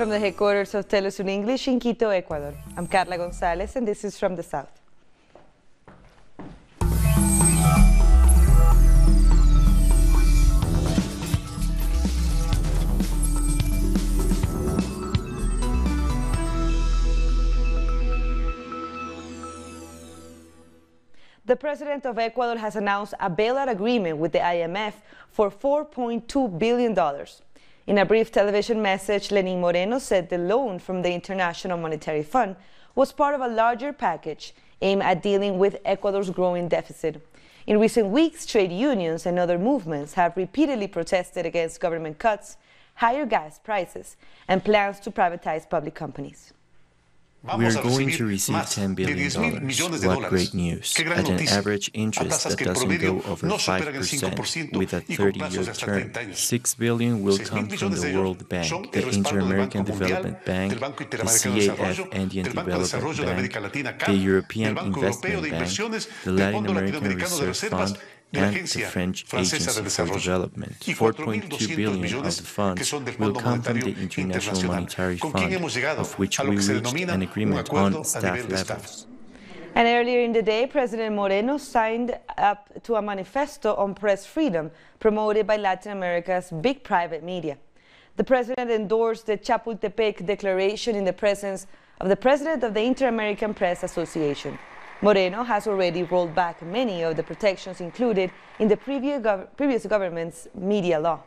from the headquarters of Telesur English in Quito, Ecuador. I'm Carla Gonzalez, and this is From the South. The president of Ecuador has announced a bailout agreement with the IMF for $4.2 billion. In a brief television message, Lenin Moreno said the loan from the International Monetary Fund was part of a larger package aimed at dealing with Ecuador's growing deficit. In recent weeks, trade unions and other movements have repeatedly protested against government cuts, higher gas prices, and plans to privatize public companies. We are going to receive $10 billion. What great news. At an average interest that doesn't go over 5% with a 30-year term. $6 billion will come from the World Bank, the Inter-American Development Bank, the CAF Andean Development Bank, the European Investment Bank, the Latin American Research Fund, and the French Agency for Development. $4.2 billion of the funds will come from the International Monetary Fund, of which we reached an agreement on staff levels. And earlier in the day, President Moreno signed up to a manifesto on press freedom promoted by Latin America's big private media. The president endorsed the Chapultepec Declaration in the presence of the president of the Inter-American Press Association. Moreno has already rolled back many of the protections included in the previous government's media law.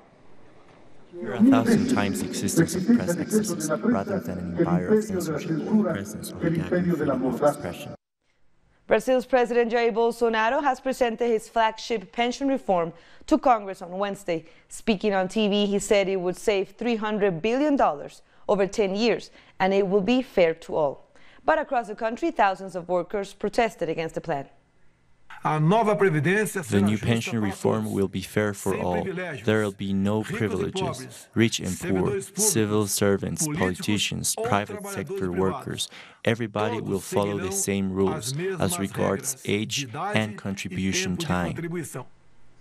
There are 1,000 times the existence of press excesses rather than an empire of censorship or the presence of gagging freedom of expression. Brazil's President Jair Bolsonaro has presented his flagship pension reform to Congress on Wednesday. Speaking on TV, he said it would save $300 billion over 10 years, and it will be fair to all. But across the country, thousands of workers protested against the plan. The new pension reform will be fair for all. There will be no privileges. Rich and poor, civil servants, politicians, private sector workers, everybody will follow the same rules as regards age and contribution time.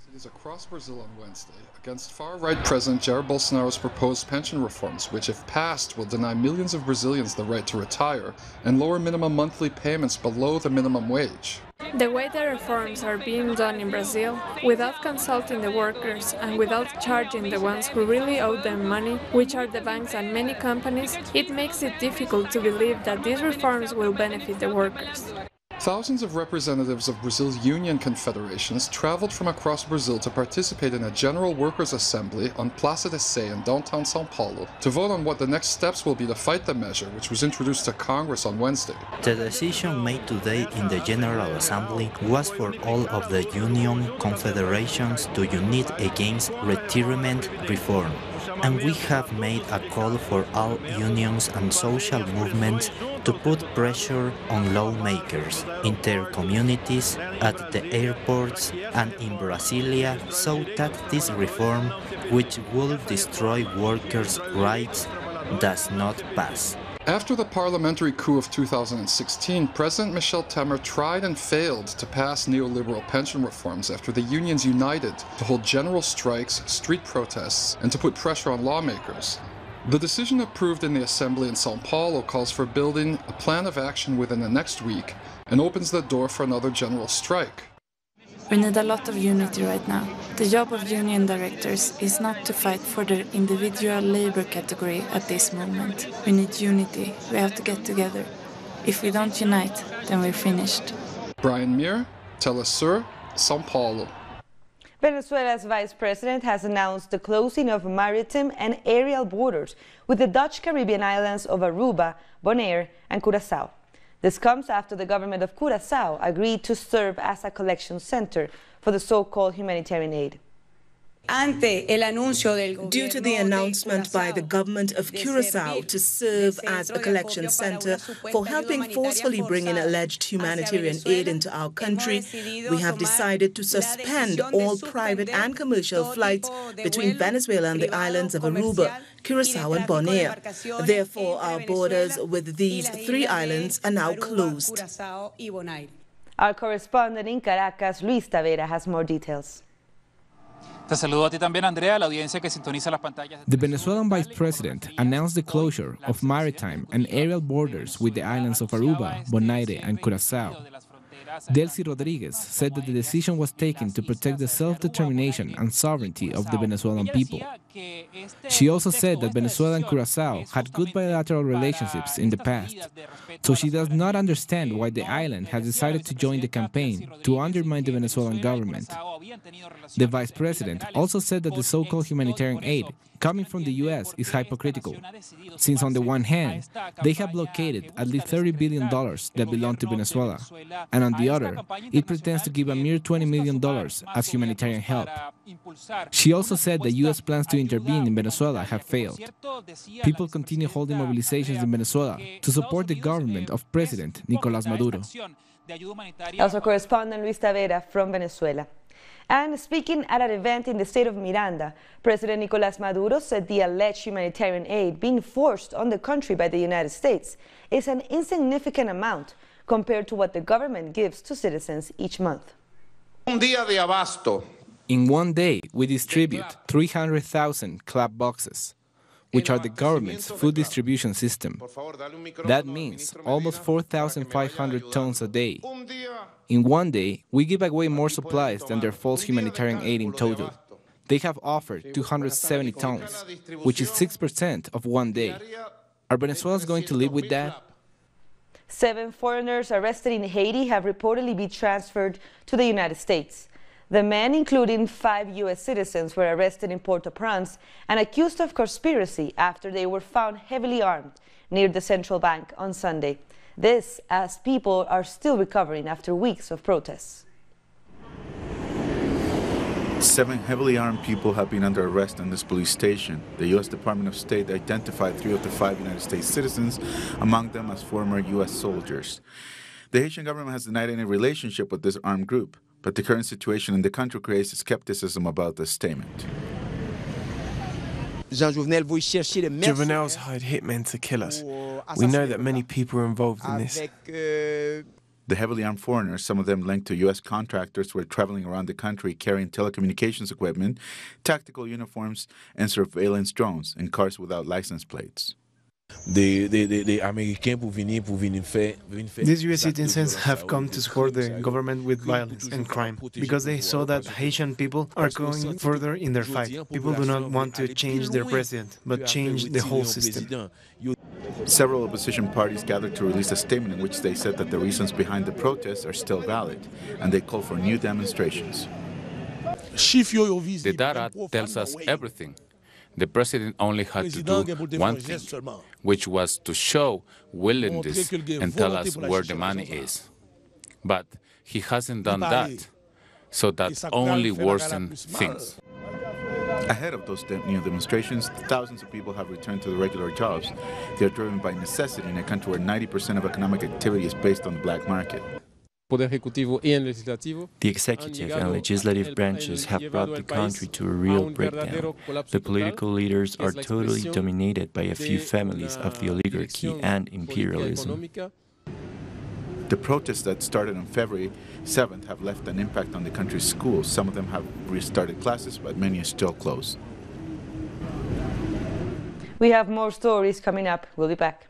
Cities across Brazil on Wednesday against far-right President Jair Bolsonaro's proposed pension reforms, which if passed will deny millions of Brazilians the right to retire and lower minimum monthly payments below the minimum wage. The way the reforms are being done in Brazil, without consulting the workers and without charging the ones who really owe them money, which are the banks and many companies, it makes it difficult to believe that these reforms will benefit the workers. Thousands of representatives of Brazil's union confederations traveled from across Brazil to participate in a general workers' assembly on Praça da Sé in downtown São Paulo to vote on what the next steps will be to fight the measure, which was introduced to Congress on Wednesday. The decision made today in the General Assembly was for all of the union confederations to unite against retirement reform. And we have made a call for all unions and social movements to put pressure on lawmakers in their communities, at the airports and in Brasilia, so that this reform, which will destroy workers' rights, does not pass. After the parliamentary coup of 2016, President Michel Temer tried and failed to pass neoliberal pension reforms after the unions united to hold general strikes, street protests, and to put pressure on lawmakers. The decision approved in the Assembly in São Paulo calls for building a plan of action within the next week and opens the door for another general strike. We need a lot of unity right now. The job of union directors is not to fight for their individual labor category at this moment. We need unity. We have to get together. If we don't unite, then we're finished. Brian Mir, Telesur, São Paulo. Venezuela's vice president has announced the closing of maritime and aerial borders with the Dutch Caribbean islands of Aruba, Bonaire, and Curaçao. This comes after the government of Curaçao agreed to serve as a collection center for the so-called humanitarian aid. Due to the announcement by the government of Curaçao to serve as a collection center for helping forcefully bring in alleged humanitarian aid into our country, we have decided to suspend all private and commercial flights between Venezuela and the islands of Aruba, Curaçao and Bonaire. Therefore, our borders with these three islands are now closed. Our correspondent in Caracas, Luis Tavera, has more details. Te saludo a ti también, Andrea, la audiencia que sintoniza las pantallas. The Venezuelan vice president announced the closure of maritime and aerial borders with the islands of Aruba, Bonaire, and Curaçao. Delcy Rodriguez said that the decision was taken to protect the self-determination and sovereignty of the Venezuelan people. She also said that Venezuela and Curaçao had good bilateral relationships in the past, so she does not understand why the island has decided to join the campaign to undermine the Venezuelan government. The vice president also said that the so-called humanitarian aid coming from the U.S. is hypocritical, since on the one hand, they have blockaded at least $30 billion that belong to Venezuela, and on the other, it pretends to give a mere $20 million as humanitarian help. She also said that U.S. plans to intervene in Venezuela have failed. People continue holding mobilizations in Venezuela to support the government of President Nicolás Maduro. Also, correspondent Luis Tavera from Venezuela. And speaking at an event in the state of Miranda, President Nicolás Maduro said the alleged humanitarian aid being forced on the country by the United States is an insignificant amount compared to what the government gives to citizens each month. In one day, we distribute 300,000 clap boxes, which are the government's food distribution system. That means almost 4,500 tons a day. In one day, we give away more supplies than their false humanitarian aid in total. They have offered 270 tons, which is 6% of one day. Are Venezuelans going to live with that? 7 foreigners arrested in Haiti have reportedly been transferred to the United States. The men, including 5 U.S. citizens, were arrested in Port-au-Prince and accused of conspiracy after they were found heavily armed near the central bank on Sunday. This as people are still recovering after weeks of protests. 7 heavily armed people have been under arrest in this police station. The U.S. Department of State identified 3 of the 5 United States citizens, among them as former U.S. soldiers. The Haitian government has denied any relationship with this armed group, but the current situation in the country creates skepticism about this statement. Juvenals hired hitmen to kill us. We know that many people are involved in this. The heavily armed foreigners, some of them linked to U.S. contractors, were traveling around the country carrying telecommunications equipment, tactical uniforms, and surveillance drones in cars without license plates. These U.S. citizens have come to support the government with violence and crime because they saw that Haitian people are going further in their fight. People do not want to change their president, but change the whole system. Several opposition parties gathered to release a statement in which they said that the reasons behind the protests are still valid, and they call for new demonstrations. The data tells us everything. The president only had to do one thing, which was to show willingness and tell us where the money is. But he hasn't done that, so that only worsens things. Ahead of those new demonstrations, thousands of people have returned to their regular jobs. They are driven by necessity in a country where 90% of economic activity is based on the black market. The executive and legislative branches have brought the country to a real breakdown. The political leaders are totally dominated by a few families of the oligarchy and imperialism. The protests that started on February 7th have left an impact on the country's schools. Some of them have restarted classes, but many are still closed. We have more stories coming up. We'll be back.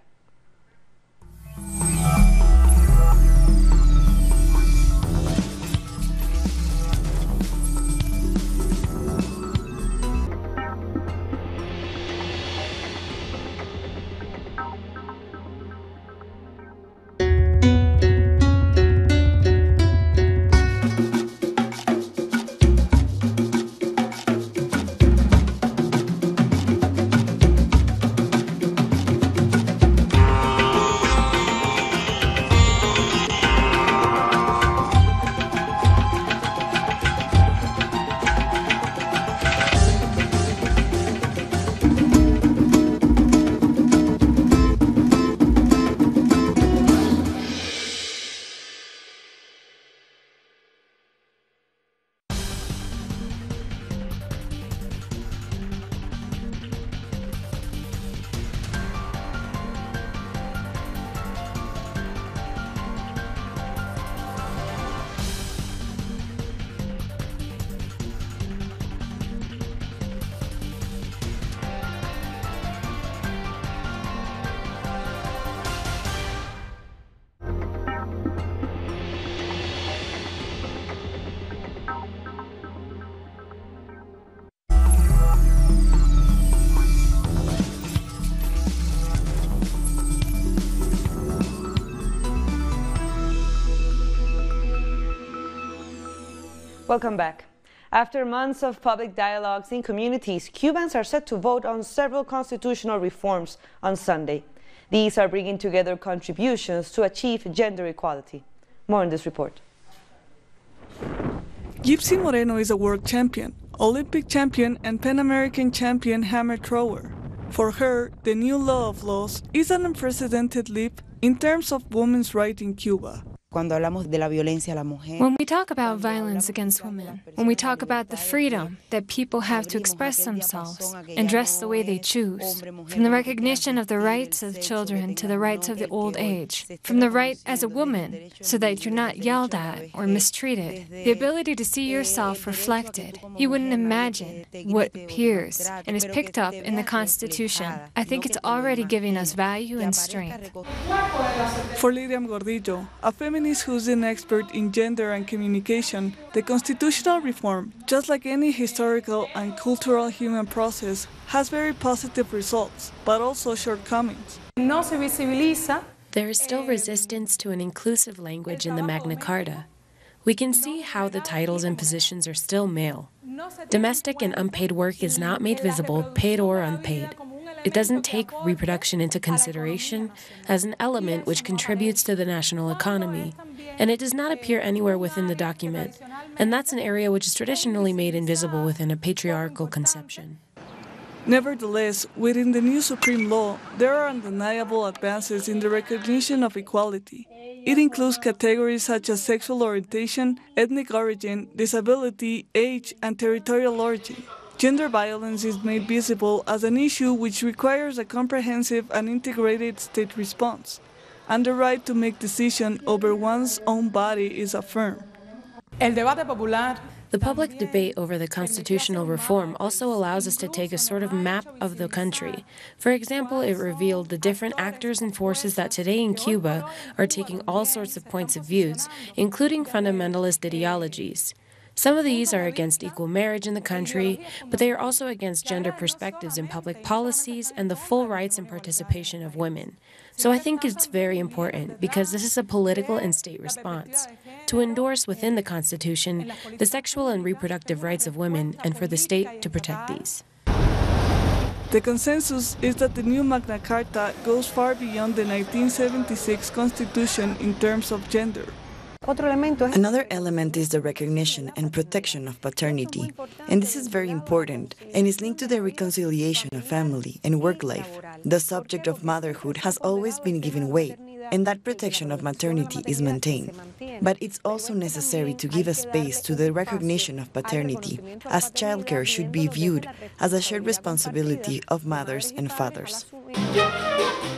Welcome back. After months of public dialogues in communities, Cubans are set to vote on several constitutional reforms on Sunday. These are bringing together contributions to achieve gender equality. More in this report. Gypsy Moreno is a world champion, Olympic champion, and Pan American champion hammer thrower. For her, the new law of laws is an unprecedented leap in terms of women's rights in Cuba. When we talk about violence against women, when we talk about the freedom that people have to express themselves and dress the way they choose, from the recognition of the rights of children to the rights of the old age, from the right as a woman so that you're not yelled at or mistreated, the ability to see yourself reflected, you wouldn't imagine what appears and is picked up in the Constitution. I think it's already giving us value and strength. For Liriam Gordillo, a feminist who's an expert in gender and communication, the constitutional reform, just like any historical and cultural human process, has very positive results, but also shortcomings. There is still resistance to an inclusive language in the Magna Carta. We can see how the titles and positions are still male. Domestic and unpaid work is not made visible, paid or unpaid. It doesn't take reproduction into consideration as an element which contributes to the national economy, and it does not appear anywhere within the document, and that's an area which is traditionally made invisible within a patriarchal conception. Nevertheless, within the new Supreme Law, there are undeniable advances in the recognition of equality. It includes categories such as sexual orientation, ethnic origin, disability, age, and territorial origin. Gender violence is made visible as an issue which requires a comprehensive and integrated state response, and the right to make decisions over one's own body is affirmed. The public debate over the constitutional reform also allows us to take a sort of map of the country. For example, it revealed the different actors and forces that today in Cuba are taking all sorts of points of views, including fundamentalist ideologies. Some of these are against equal marriage in the country, but they are also against gender perspectives in public policies and the full rights and participation of women. So I think it's very important, because this is a political and state response, to endorse within the Constitution the sexual and reproductive rights of women and for the state to protect these. The consensus is that the new Magna Carta goes far beyond the 1976 Constitution in terms of gender. Another element is the recognition and protection of paternity, and this is very important and is linked to the reconciliation of family and work life. The subject of motherhood has always been given weight, and that protection of maternity is maintained. But it's also necessary to give a space to the recognition of paternity, as childcare should be viewed as a shared responsibility of mothers and fathers.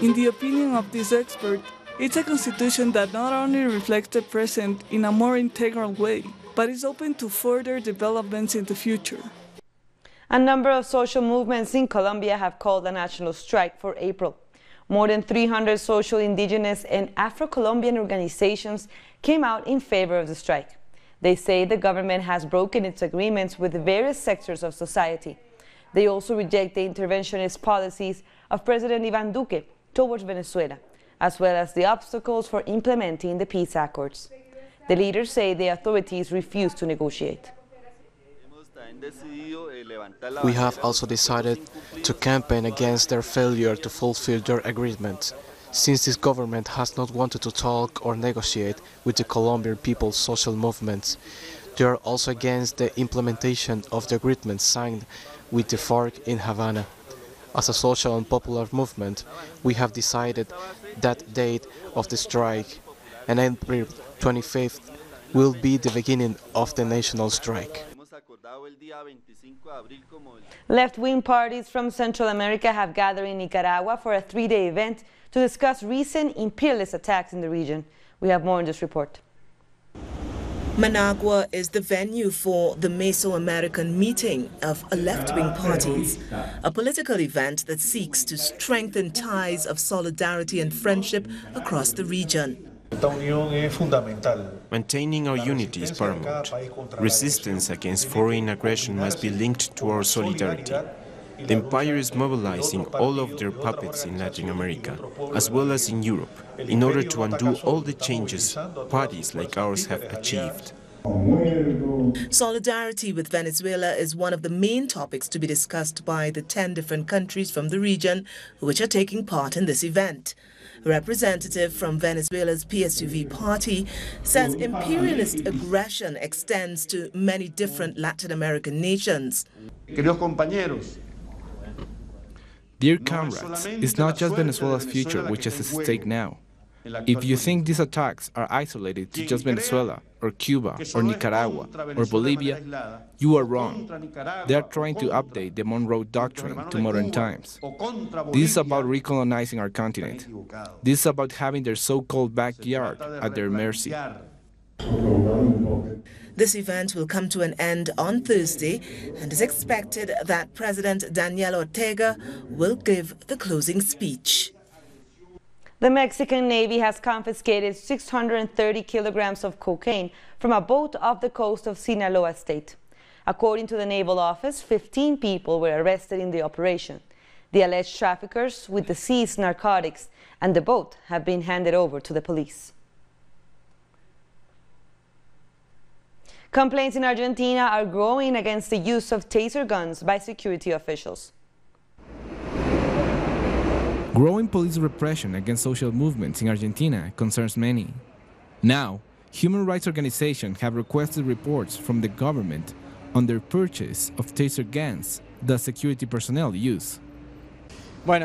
In the opinion of this expert, it's a constitution that not only reflects the present in a more integral way, but is open to further developments in the future. A number of social movements in Colombia have called a national strike for April. More than 300 social, indigenous, and Afro-Colombian organizations came out in favor of the strike. They say the government has broken its agreements with various sectors of society. They also reject the interventionist policies of President Iván Duque towards Venezuela, as well as the obstacles for implementing the peace accords. The leaders say the authorities refuse to negotiate. We have also decided to campaign against their failure to fulfill their agreement, since this government has not wanted to talk or negotiate with the Colombian people's social movements. They are also against the implementation of the agreement signed with the FARC in Havana. As a social and popular movement, we have decided that date of the strike, and April 25th will be the beginning of the national strike. Left-wing parties from Central America have gathered in Nicaragua for a three-day event to discuss recent imperialist attacks in the region. We have more in this report. Managua is the venue for the Mesoamerican meeting of left-wing parties, a political event that seeks to strengthen ties of solidarity and friendship across the region. Maintaining our unity is paramount. Resistance against foreign aggression must be linked to our solidarity. The empire is mobilizing all of their puppets in Latin America, as well as in Europe, in order to undo all the changes parties like ours have achieved. Solidarity with Venezuela is one of the main topics to be discussed by the 10 different countries from the region which are taking part in this event. A representative from Venezuela's PSUV party says imperialist aggression extends to many different Latin American nations. Dear comrades, it's not just Venezuela's future which is at stake now. If you think these attacks are isolated to just Venezuela, or Cuba, or Nicaragua, or Bolivia, you are wrong. They are trying to update the Monroe Doctrine to modern times. This is about recolonizing our continent. This is about having their so-called backyard at their mercy. This event will come to an end on Thursday, and is expected that President Daniel Ortega will give the closing speech. The Mexican Navy has confiscated 630 kilograms of cocaine from a boat off the coast of Sinaloa state. According to the Naval Office, 15 people were arrested in the operation. The alleged traffickers with the seized narcotics and the boat have been handed over to the police. Complaints in Argentina are growing against the use of taser guns by security officials. Growing police repression against social movements in Argentina concerns many. Now, human rights organizations have requested reports from the government on their purchase of taser guns that security personnel use. For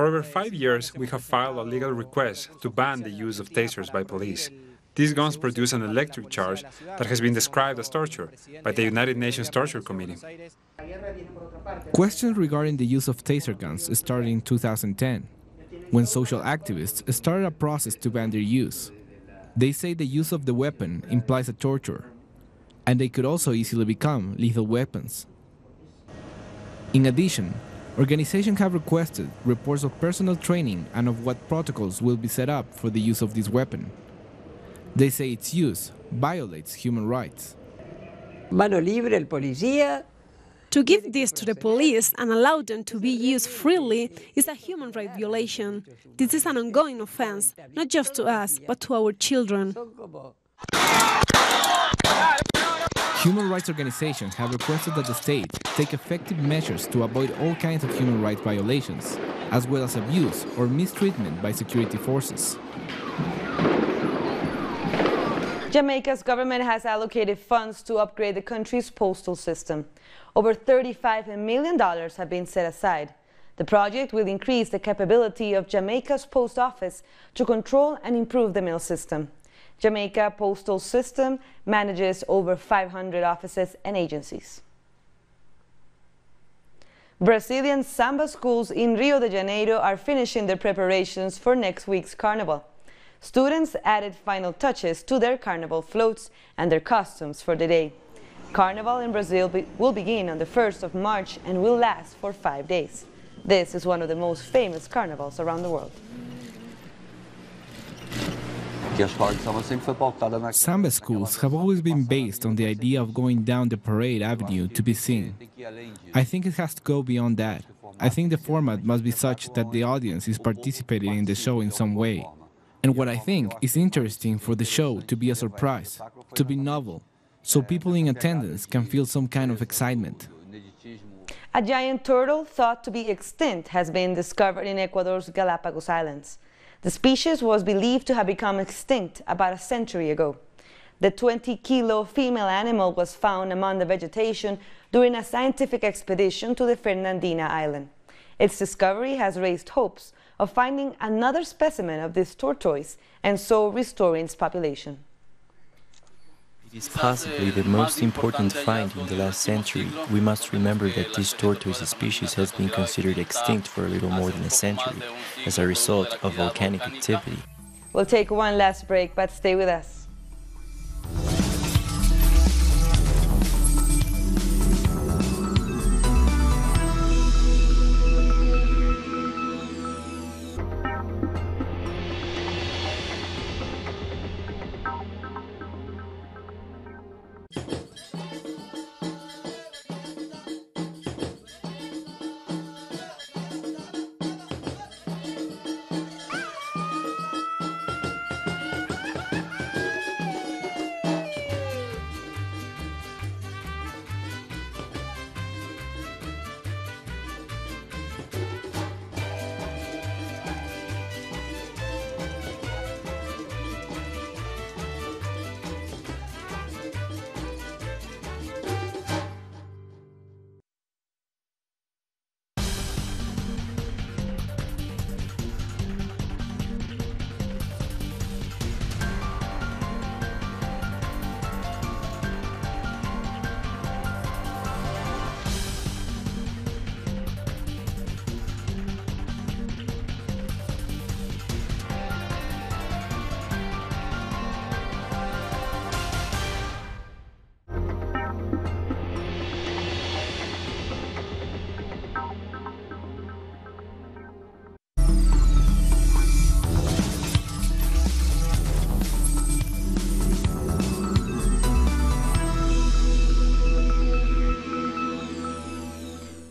over 5 years, we have filed a legal request to ban the use of tasers by police. These guns produce an electric charge that has been described as torture by the United Nations Torture Committee. Questions regarding the use of taser guns started in 2010, when social activists started a process to ban their use. They say the use of the weapon implies a torture, and they could also easily become lethal weapons. In addition, organizations have requested reports of personal training and of what protocols will be set up for the use of this weapon. They say its use violates human rights. To give this to the police and allow them to be used freely is a human rights violation. This is an ongoing offense, not just to us, but to our children. Human rights organizations have requested that the state take effective measures to avoid all kinds of human rights violations, as well as abuse or mistreatment by security forces. Jamaica's government has allocated funds to upgrade the country's postal system. Over $35 million have been set aside. The project will increase the capability of Jamaica's post office to control and improve the mail system. Jamaica Postal System manages over 500 offices and agencies. Brazilian samba schools in Rio de Janeiro are finishing their preparations for next week's carnival. Students added final touches to their carnival floats and their costumes for the day. Carnival in Brazil will begin on the 1st of March and will last for 5 days. This is one of the most famous carnivals around the world. Samba schools have always been based on the idea of going down the parade avenue to be seen. I think it has to go beyond that. I think the format must be such that the audience is participating in the show in some way. And what I think is interesting for the show to be a surprise, to be novel, so people in attendance can feel some kind of excitement. A giant turtle thought to be extinct has been discovered in Ecuador's Galapagos Islands. The species was believed to have become extinct about a century ago. The 20-kilo female animal was found among the vegetation during a scientific expedition to the Fernandina Island. Its discovery has raised hopes of finding another specimen of this tortoise and so restoring its population. It is possibly the most important find in the last century. We must remember that this tortoise species has been considered extinct for a little more than a century as a result of volcanic activity. We'll take one last break, but stay with us.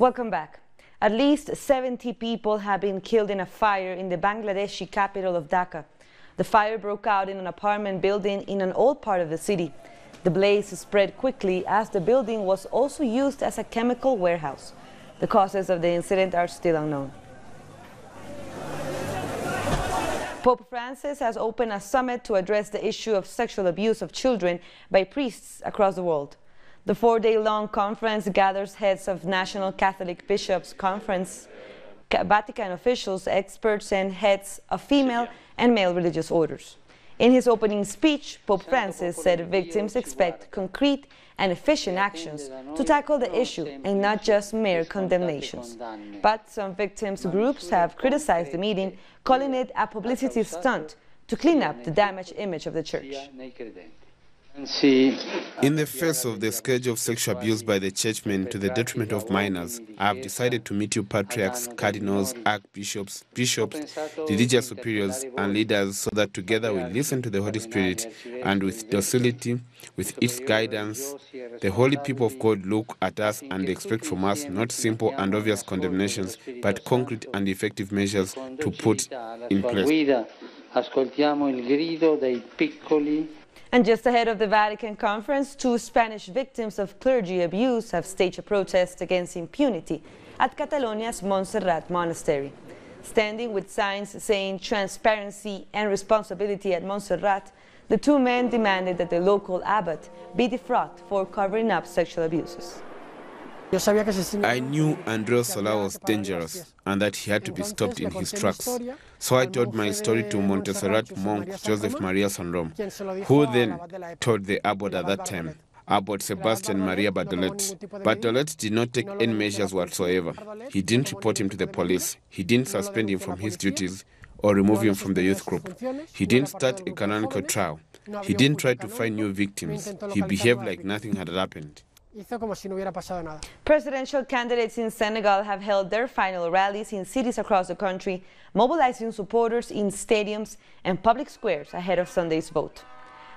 Welcome back. At least 70 people have been killed in a fire in the Bangladeshi capital of Dhaka. The fire broke out in an apartment building in an old part of the city. The blaze spread quickly as the building was also used as a chemical warehouse. The causes of the incident are still unknown. Pope Francis has opened a summit to address the issue of sexual abuse of children by priests across the world. The 4-day-long conference gathers heads of National Catholic Bishops' Conference, Vatican officials, experts, and heads of female and male religious orders. In his opening speech, Pope Francis said victims expect concrete and efficient actions to tackle the issue and not just mere condemnations. But some victims' groups have criticized the meeting, calling it a publicity stunt to clean up the damaged image of the church. In the face of the scourge of sexual abuse by the churchmen to the detriment of minors, I have decided to meet you patriarchs, cardinals, archbishops, bishops, religious superiors, and leaders so that together we listen to the Holy Spirit and with docility, with its guidance, the holy people of God look at us and expect from us not simple and obvious condemnations, but concrete and effective measures to put in place. And just ahead of the Vatican conference, 2 Spanish victims of clergy abuse have staged a protest against impunity at Catalonia's Montserrat monastery. Standing with signs saying transparency and responsibility at Montserrat, the 2 men demanded that the local abbot be defrocked for covering up sexual abuses. I knew Andres Sola was dangerous and that he had to be stopped in his tracks. So I told my story to Montserrat monk Joseph Maria Sanrom, who then told the abbot at that time, Abbot Sebastian Maria Bardolet. Bardolet did not take any measures whatsoever. He didn't report him to the police. He didn't suspend him from his duties or remove him from the youth group. He didn't start a canonical trial. He didn't try to find new victims. He behaved like nothing had happened. Presidential candidates in Senegal have held their final rallies in cities across the country, mobilizing supporters in stadiums and public squares ahead of Sunday's vote.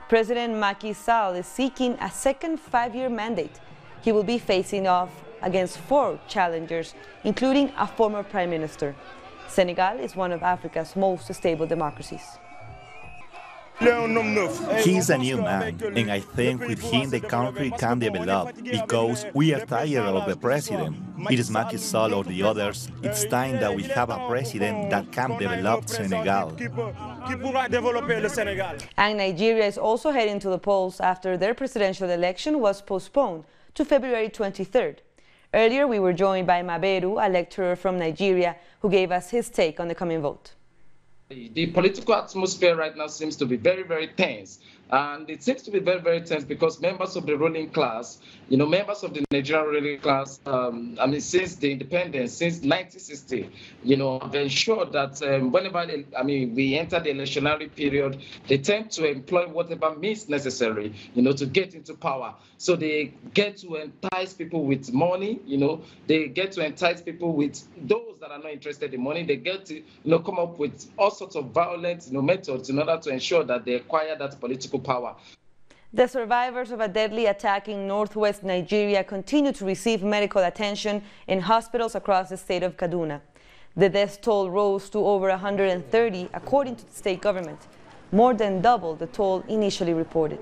President Macky Sall is seeking a second 5-year mandate. He will be facing off against 4 challengers, including a former prime minister. Senegal is one of Africa's most stable democracies. He's a new man, and I think with him the country can develop, because we are tired of the president. It is Macky Sall or the others. It's time that we have a president that can develop Senegal. And Nigeria is also heading to the polls after their presidential election was postponed to February 23rd. Earlier, we were joined by Maberu, a lecturer from Nigeria, who gave us his take on the coming vote. The political atmosphere right now seems to be very, very tense. And it seems to be very, very tense because members of the ruling class, members of the Nigerian ruling class, since the independence, since 1960, have ensured that whenever, we enter the electionary period, they tend to employ whatever means necessary, to get into power. So they get to entice people with money, they get to entice people with those that are not interested in money. They get to, come up with all sorts of violent, methods in order to ensure that they acquire that political power. The survivors of a deadly attack in northwest Nigeria continue to receive medical attention in hospitals across the state of Kaduna. The death toll rose to over 130, according to the state government, more than double the toll initially reported.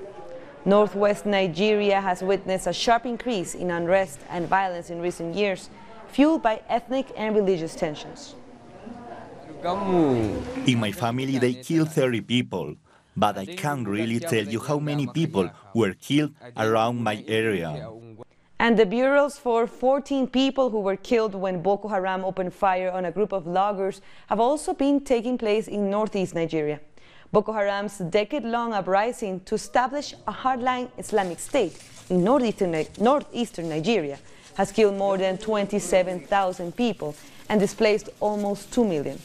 Northwest Nigeria has witnessed a sharp increase in unrest and violence in recent years, fueled by ethnic and religious tensions. In my family, they killed 30 people. But I can't really tell you how many people were killed around my area. And the burials for 14 people who were killed when Boko Haram opened fire on a group of loggers have also been taking place in northeast Nigeria. Boko Haram's decade-long uprising to establish a hardline Islamic state in northeastern Nigeria has killed more than 27,000 people and displaced almost 2 million.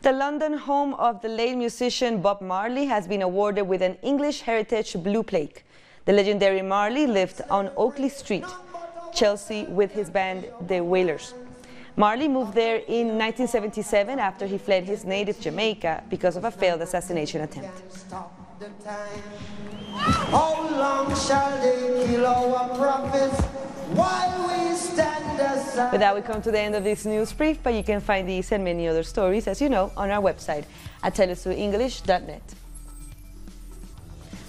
The London home of the late musician Bob Marley has been awarded with an English Heritage Blue Plaque. The legendary Marley lived on Oakley Street, Chelsea, with his band The Wailers. Marley moved there in 1977 after he fled his native Jamaica because of a failed assassination attempt. How long shall they kill our prophets? With that, we come to the end of this news brief, but you can find these and many other stories, as you know, on our website at telesurenglish.net.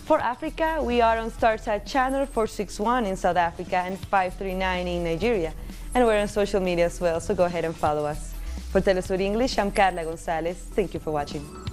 For Africa, we are on Starsat channel 461 in South Africa and 539 in Nigeria. And we're on social media as well, so go ahead and follow us. For Telesur English, I'm Carla Gonzalez. Thank you for watching.